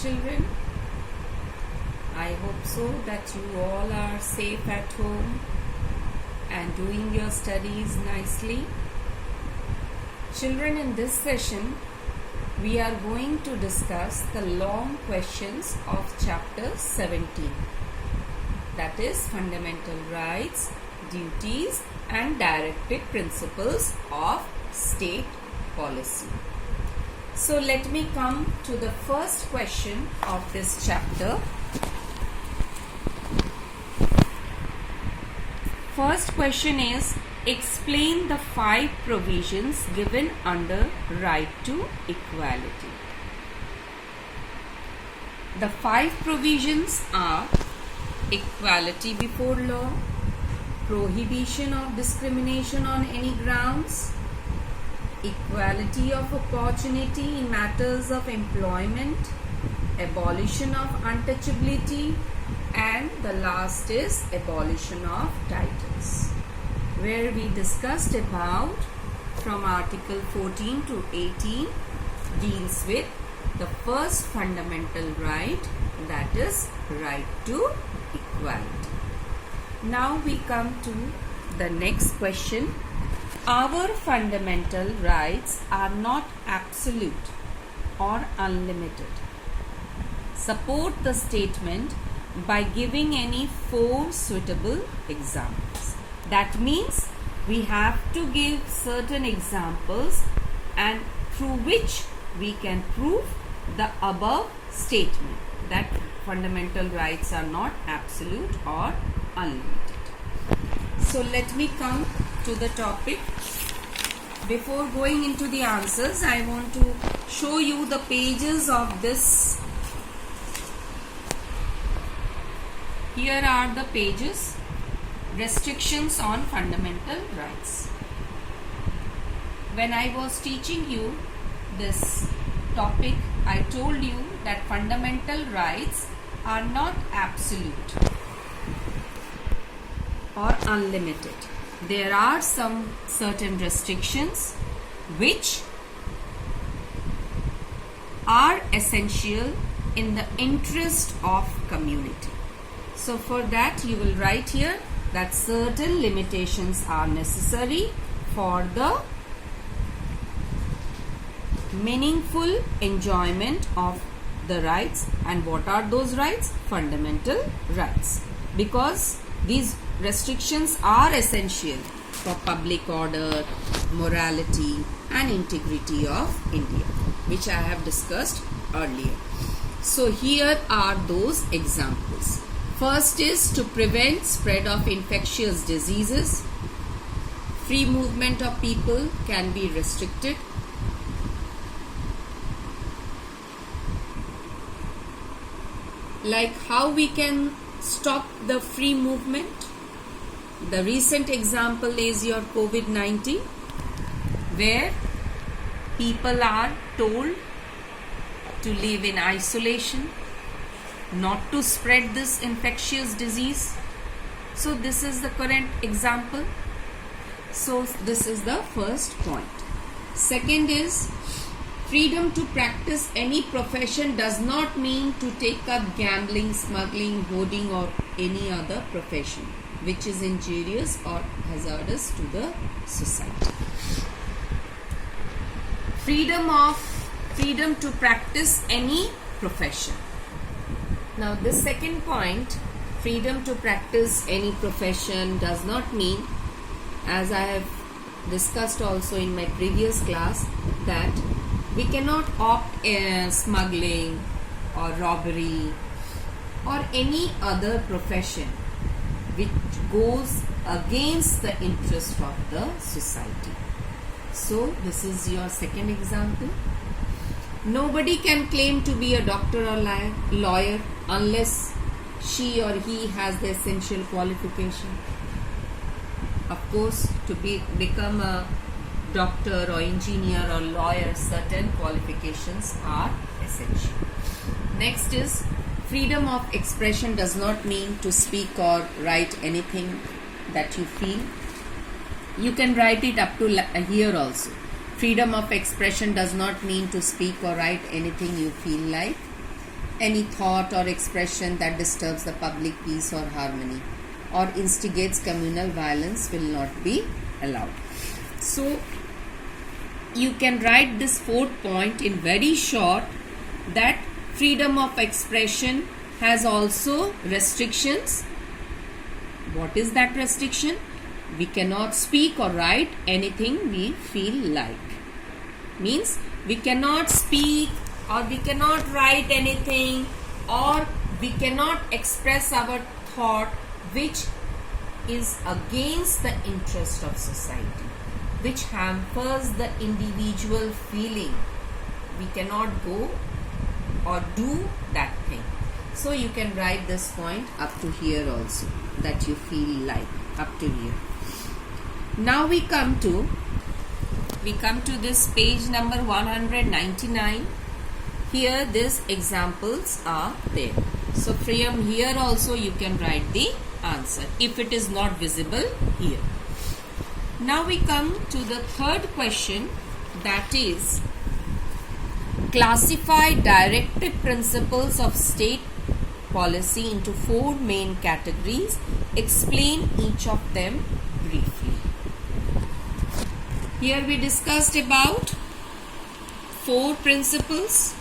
children. I hope so that you all are safe at home and doing your studies nicely. Children, in this session, we are going to discuss the long questions of chapter 17. That is fundamental rights, duties and directive principles of state policy. So let me come to the first question of this chapter. First question is, explain the 5 provisions given under right to equality. The 5 provisions are equality before law, prohibition of discrimination on any grounds, equality of opportunity in matters of employment, abolition of untouchability, and the last is abolition of titles, where we discussed about from article 14 to 18 deals with the first fundamental right, that is right to equality. Now we come to the next question. Our fundamental rights are not absolute or unlimited. Support the statement by giving any 4 suitable examples. That means we have to give certain examples and through which we can prove the above statement that fundamental rights are not absolute or unlimited. So let me come to the topic. Before going into the answers, I want to show you the pages of this. Here are the pages. Restrictions on fundamental rights. When I was teaching you this topic, I told you that fundamental rights are not absolute or unlimited. There are some certain restrictions which are essential in the interest of community. So for that you will write here that certain limitations are necessary for the meaningful enjoyment of the rights. And what are those rights? Fundamental rights. Because these restrictions are essential for public order, morality and integrity of India, which I have discussed earlier. So here are those examples. First is to prevent spread of infectious diseases. Free movement of people can be restricted. Like how we can stop the free movement? The recent example is your COVID-19, where people are told to live in isolation, not to spread this infectious disease. So this is the current example. So this is the first point. Second is, freedom to practice any profession does not mean to take up gambling, smuggling, hoarding or any other profession which is injurious or hazardous to the society. Freedom to practice any profession. Now this second point, freedom to practice any profession, does not mean, as I have discussed also in my previous class, that we cannot opt smuggling or robbery or any other profession which goes against the interest of the society. So this is your second example. Nobody can claim to be a doctor or lawyer unless she or he has the essential qualification. Of course, to become a doctor or engineer or lawyer, certain qualifications are essential. Next is, freedom of expression does not mean to speak or write anything that you feel. You can write it up to here also. Freedom of expression does not mean to speak or write anything you feel like. any thought or expression that disturbs the public peace or harmony or instigates communal violence will not be allowed. So you can write this fourth point in very short, that freedom of expression has also restrictions. What is that restriction? We cannot speak or write anything we feel like. Means we cannot speak or we cannot write anything, or we cannot express our thought which is against the interest of society, which hampers the individual feeling. We cannot go or do that thing. So you can write this point up to here also, that you feel like, up to here. Now we come to this page number 199. Here these examples are there. So from here also you can write the answer if it is not visible here. Now we come to the third question, that is, classify directive principles of state policy into 4 main categories. Explain each of them briefly. Here we discussed about 4 principles.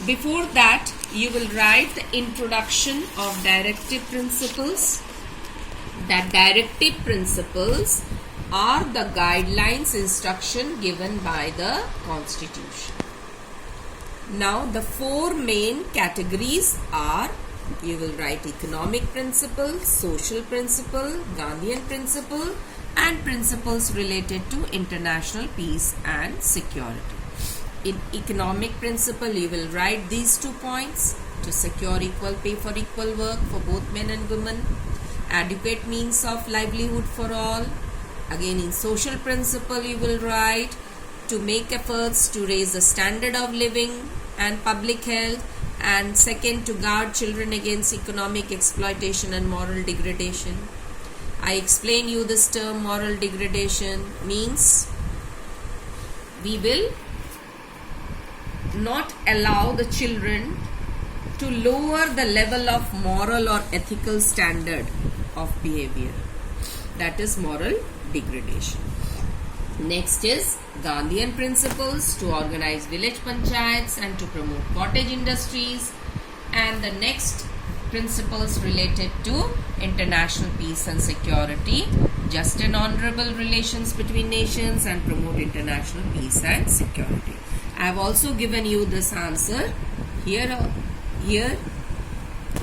Before that, you will write the introduction of directive principles. That directive principles are the guidelines, instruction given by the Constitution. Now the 4 main categories are, you will write economic principle, social principle, Gandhian principle, and principles related to international peace and security. In economic principle, you will write these 2 points: to secure equal pay for equal work for both men and women, adequate means of livelihood for all. Again, in social principle, you will write to make efforts to raise the standard of living and public health, and second, to guard children against economic exploitation and moral degradation. I explain you this term. Moral degradation means we will not allow the children to lower the level of moral or ethical standard of behavior. That is moral degradation. Next is Gandhian principles, to organize village panchayats and to promote cottage industries. And the next principles related to international peace and security, just and honorable relations between nations, and promote international peace and security. I have also given you this answer here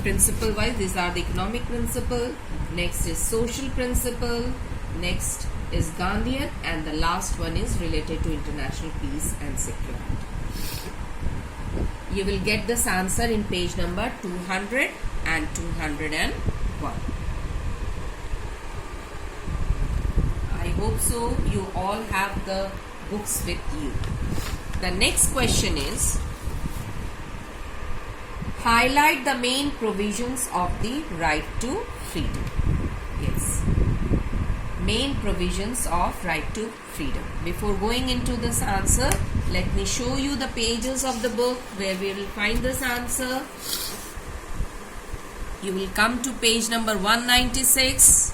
principle wise. These are the economic principle, next is social principle, next is Gandhian, and the last one is related to international peace and security. You will get this answer in page number 200 and 201. I hope so. You all have the books with you. The next question is, highlight the main provisions of the right to freedom. Yes, main provisions of right to freedom. Before going into this answer, let me show you the pages of the book where we will find this answer. You will come to page number 196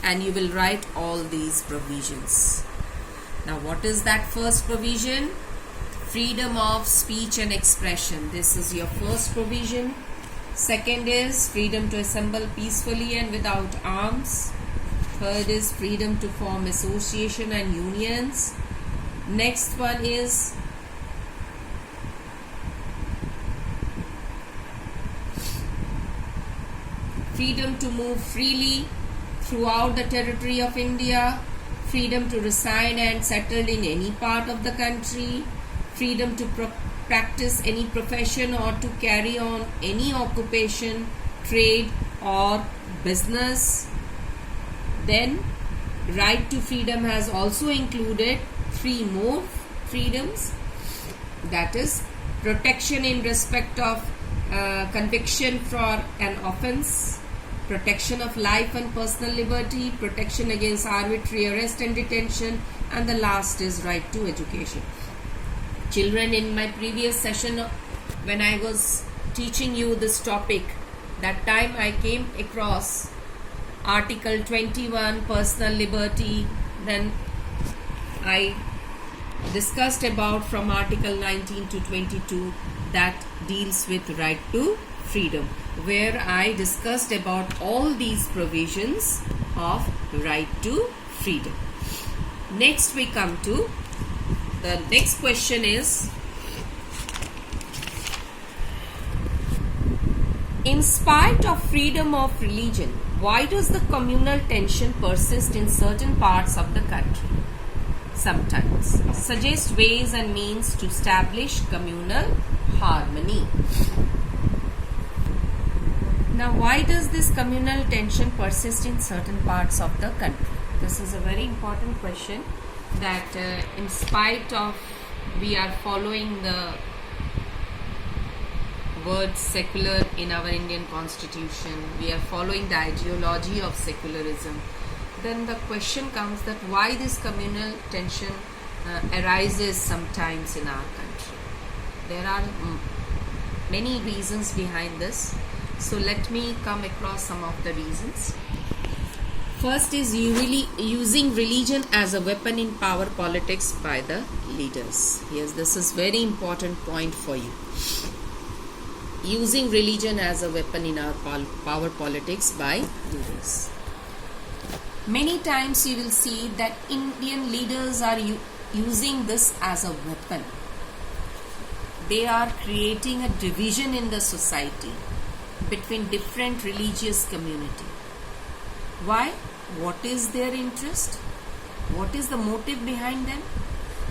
and you will write all these provisions. Now, what is that first provision? Freedom of speech and expression. This is your first provision. Second is freedom to assemble peacefully and without arms. Third is freedom to form association and unions. Next one is freedom to move freely throughout the territory of India. Freedom to reside and settle in any part of the country. Freedom to practice any profession or to carry on any occupation, trade or business. Then right to freedom has also included 3 more freedoms, that is protection in respect of conviction for an offence, protection of life and personal liberty, protection against arbitrary arrest and detention, and the last is right to education. Children, in my previous session when I was teaching you this topic, that time I came across Article 21, personal liberty. Then I discussed about from Article 19 to 22 that deals with right to freedom, where I discussed about all these provisions of right to freedom. Next we come to the next question is, in spite of freedom of religion, why does the communal tension persist in certain parts of the country? Sometimes. Suggest ways and means to establish communal harmony. Now, why does this communal tension persist in certain parts of the country? This is a very important question, that in spite of we are following the word secular in our Indian constitution, we are following the ideology of secularism, then the question comes that why this communal tension arises sometimes in our country. There are many reasons behind this. So let me come across some of the reasons. First is using religion as a weapon in power politics by the leaders. Yes, this is very important point for you. Using religion as a weapon in our power politics by leaders. Many times you will see that Indian leaders are using this as a weapon. They are creating a division in the society between different religious community. Why? What is their interest? What is the motive behind them?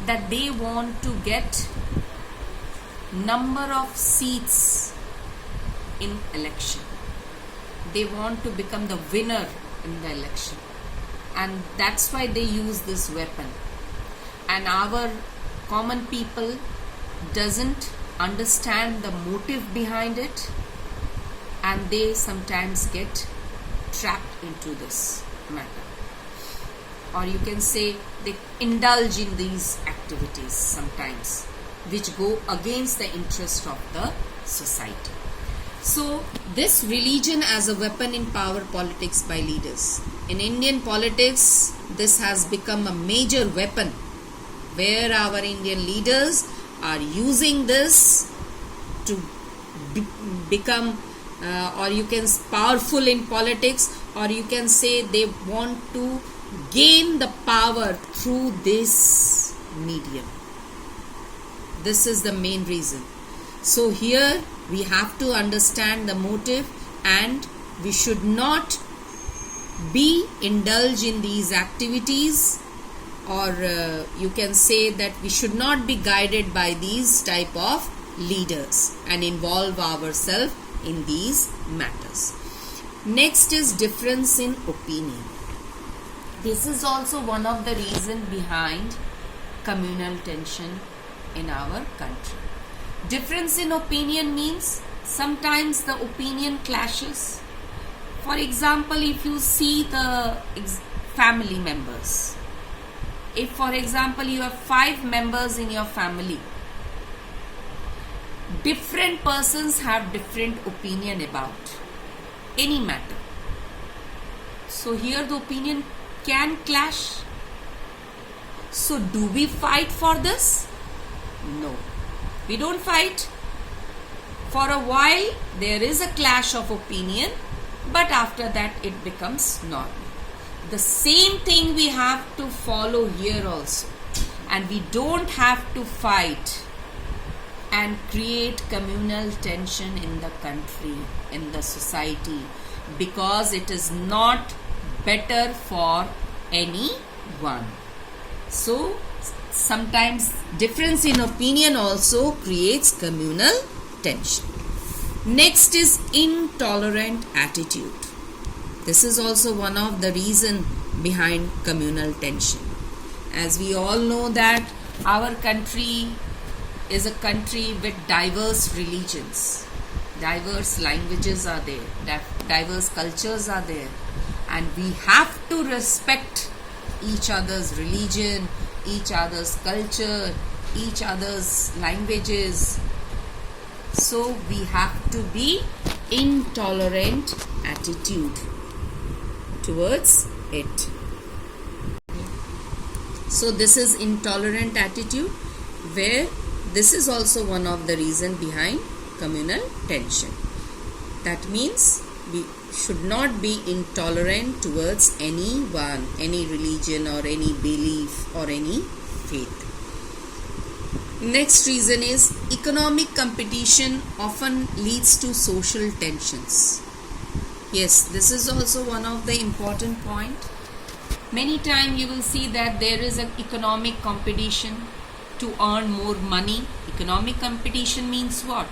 That they want to get number of seats in election. They want to become the winner in the election, and that's why they use this weapon. And our common people doesn't understand the motive behind it, and they sometimes get trapped into this matter, or you can say they indulge in these activities sometimes which go against the interest of the society. So this religion as a weapon in power politics by leaders, in Indian politics this has become a major weapon, where our Indian leaders are using this to become or you can powerful in politics, or you can say they want to gain the power through this medium. This is the main reason. So here we have to understand the motive, and we should not be indulged in these activities, or you can say that we should not be guided by these type of leaders and involve ourselves in these matters. Next is difference in opinion. This is also one of the reasons behind communal tension in our country. Difference in opinion means sometimes the opinion clashes. For example, if you see the family members, if for example you have 5 members in your family, different persons have different opinion about any matter. So here the opinion can clash. So do we fight for this? No, we don't fight. For a while there is a clash of opinion, but after that it becomes normal. The same thing we have to follow here also, and we don't have to fight and create communal tension in the country, in the society, because it is not better for anyone. So sometimes difference in opinion also creates communal tension. Next is intolerant attitude. This is also one of the reasons behind communal tension. As we all know that our country is a country with diverse religions, diverse languages are there, diverse cultures are there, and we have to respect each other's religion, each other's culture, each other's languages. So we have to be intolerant attitude towards it. So this is intolerant attitude, where this is also one of the reason behind communal tension. That means we should not be intolerant towards anyone, any religion or any belief or any faith. Next reason is economic competition often leads to social tensions. Yes, this is also one of the important point. Many times you will see that there is an economic competition to earn more money. Economic competition means what?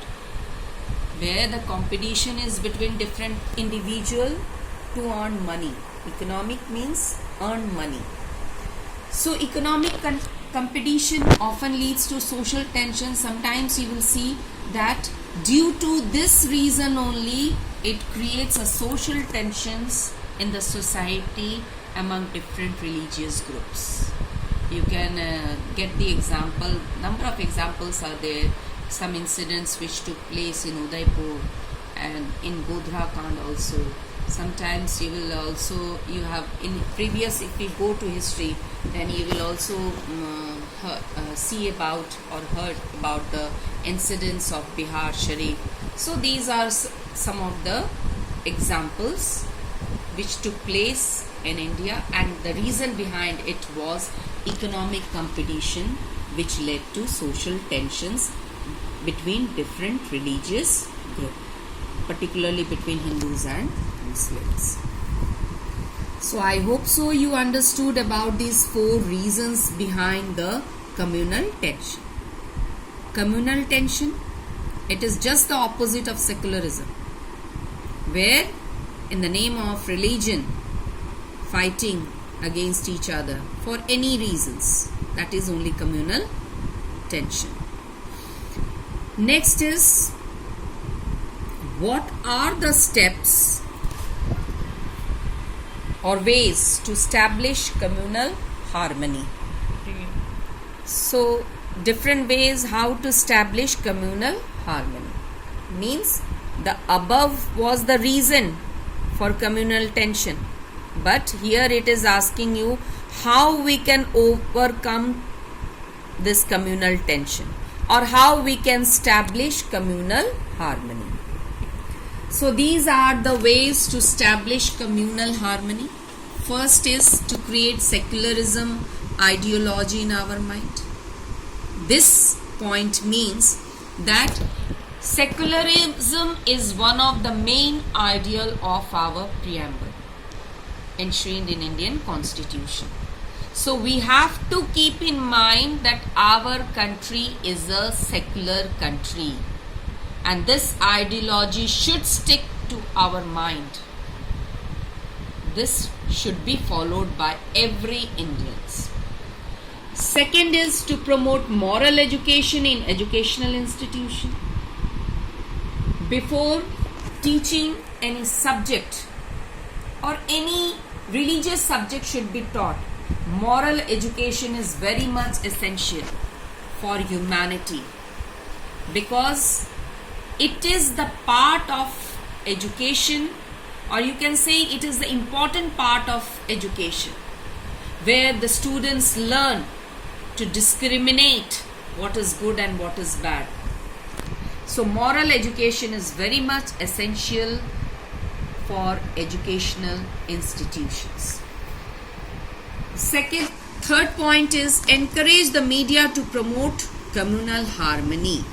Where the competition is between different individuals to earn money. Economic means earn money. So economic competition often leads to social tension. Sometimes you will see that due to this reason only, it creates a social tensions in the society among different religious groups. You can get the example, number of examples are there. Some incidents which took place in Udaipur and in Godhra Kand also. Sometimes you will also, you have in previous, if we go to history, then you will also see about or heard about the incidents of Bihar Sharif. So these are some of the examples which took place in India, and the reason behind it was economic competition, which led to social tensions between different religious groups, particularly between Hindus and Muslims. So I hope so you understood about these 4 reasons behind the communal tension. Communal tension, it is just the opposite of secularism, where in the name of religion fighting against each other for any reasons. That is only communal tension. Next is, what are the steps or ways to establish communal harmony? So different ways how to establish communal harmony. Means the above was the reason for communal tension, but here it is asking you how we can overcome this communal tension, or how we can establish communal harmony. So these are the ways to establish communal harmony. First is to create secularism ideology in our mind. This point means that secularism is one of the main ideal of our preamble enshrined in Indian Constitution. So we have to keep in mind that our country is a secular country, and this ideology should stick to our mind. This should be followed by every Indian. Second is to promote moral education in educational institution. Before teaching any subject or any religious subject should be taught, moral education is very much essential for humanity, because it is the part of education, or you can say it is the important part of education, where the students learn to discriminate what is good and what is bad. So moral education is very much essential for educational institutions. Third point is encourage the media to promote communal harmony.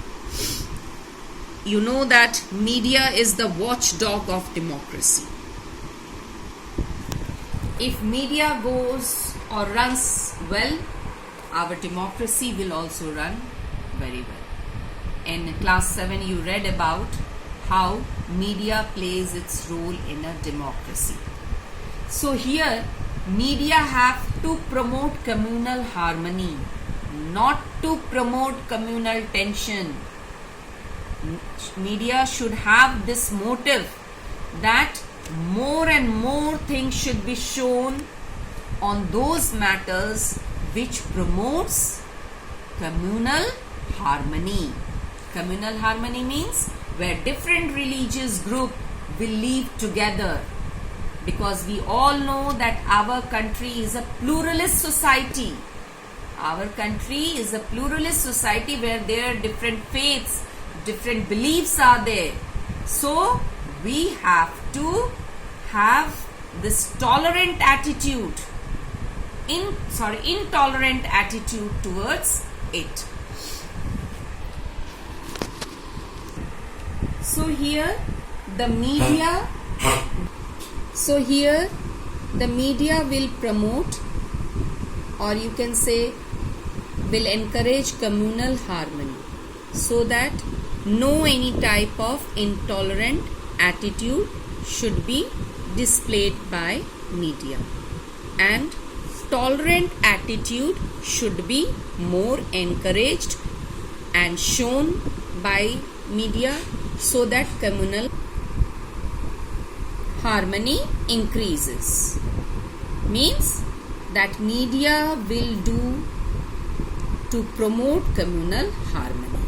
You know that media is the watchdog of democracy. If media goes or runs well, our democracy will also run very well. In class 7 you read about how media plays its role in a democracy. So here media have to promote communal harmony, not to promote communal tension. Media should have this motive that more and more things should be shown on those matters which promotes communal harmony. Communal harmony means where different religious group will live together, because we all know that our country is a pluralist society. Our country is a pluralist society where there are different faiths, different beliefs are there. So we have to have this tolerant attitude, intolerant attitude towards it. So here the media will promote, or you can say will encourage communal harmony, so that no any type of intolerant attitude should be displayed by media, and tolerant attitude should be more encouraged and shown by media, so that communal harmony increases. Means that media will do to promote communal harmony.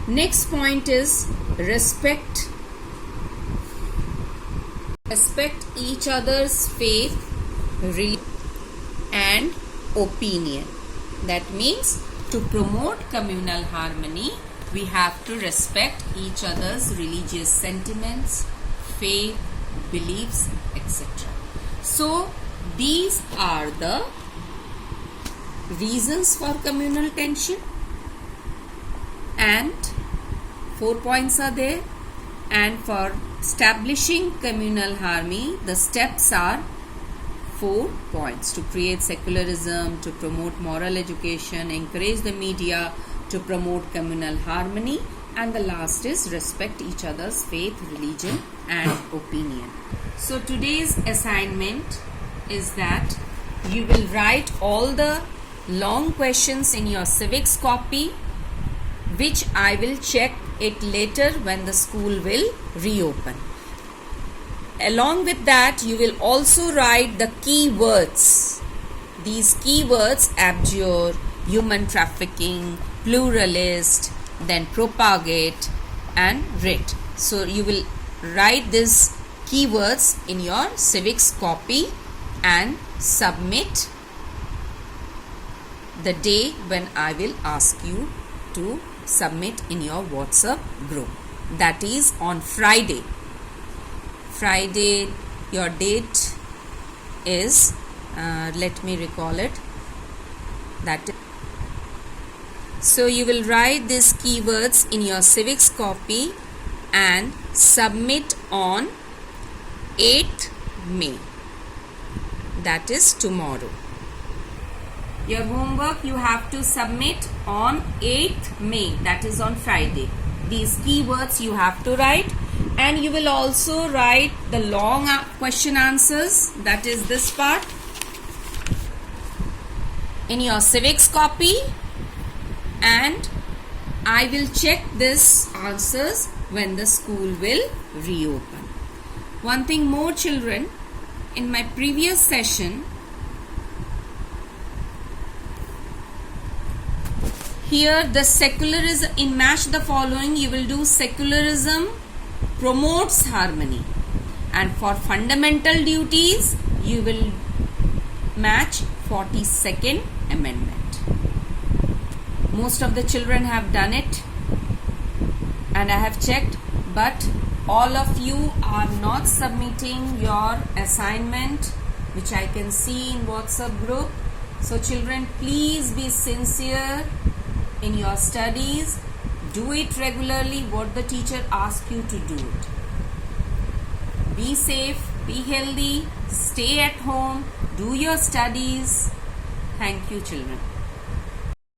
Next point is respect. Respect each other's faith, and opinion. That means to promote communal harmony, we have to respect each other's religious sentiments, faith, beliefs, etc. So these are the reasons for communal tension, and 4 points are there. And for establishing communal harmony, the steps are 4 points: to create secularism, to promote moral education, encourage the media to promote communal harmony, and the last is respect each other's faith, religion and opinion. So today's assignment is that you will write all the long questions in your civics copy, which I will check it later when the school will reopen. Along with that, you will also write the keywords. These keywords: abjure, human trafficking, pluralist, then propagate and writ. So you will write these keywords in your civics copy and submit the day when I will ask you to submit in your WhatsApp group. That is on Friday. Friday, your date is, let me recall it. So you will write these keywords in your civics copy and submit on 8th May. That is tomorrow. Your homework you have to submit on 8th May. That is on Friday. These keywords you have to write, and you will also write the long question answers. That is this part in your civics copy, and I will check these answers when the school will reopen. One thing more, children, in my previous session, here the secularism, in match the following, you will do secularism promotes harmony, and for fundamental duties you will match 42nd Amendment. Most of the children have done it and I have checked, but all of you are not submitting your assignment, which I can see in WhatsApp group. So children, please be sincere in your studies. Do it regularly what the teacher asks you to do it. Be safe, be healthy, stay at home, do your studies. Thank you, children.